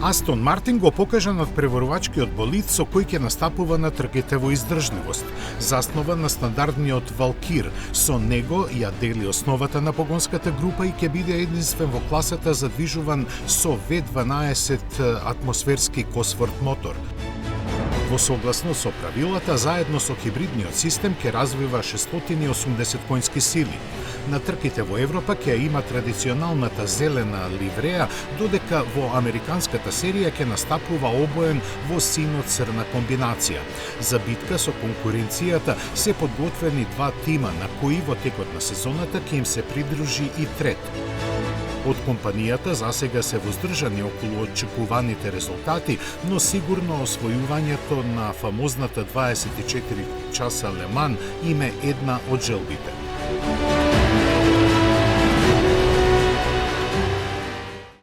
Астон Мартин го покажа надпреварувачкиот болид со кој ќе настапува на трките во издржливост, заснова на стандардниот Валкир. Со него ја дели основата на погонската група и ќе биде единствен во класата задвижуван со V12 атмосферски Косворт мотор. Во согласно со правилата, заедно со хибридниот систем ќе развива 680 конски сили. На трките во Европа ќе има традиционалната зелена ливреа, додека во американската серија ќе настапува обоен во сино-црна комбинација. За битка со конкуренцијата се подготвени два тима на кои во текот на сезоната ќе им се придружи и трет. Од компанијата засега се воздржани околу очекуваните резултати, но сигурно освојувањето на фамозната 24 часа Ле Ман им е една од желбите.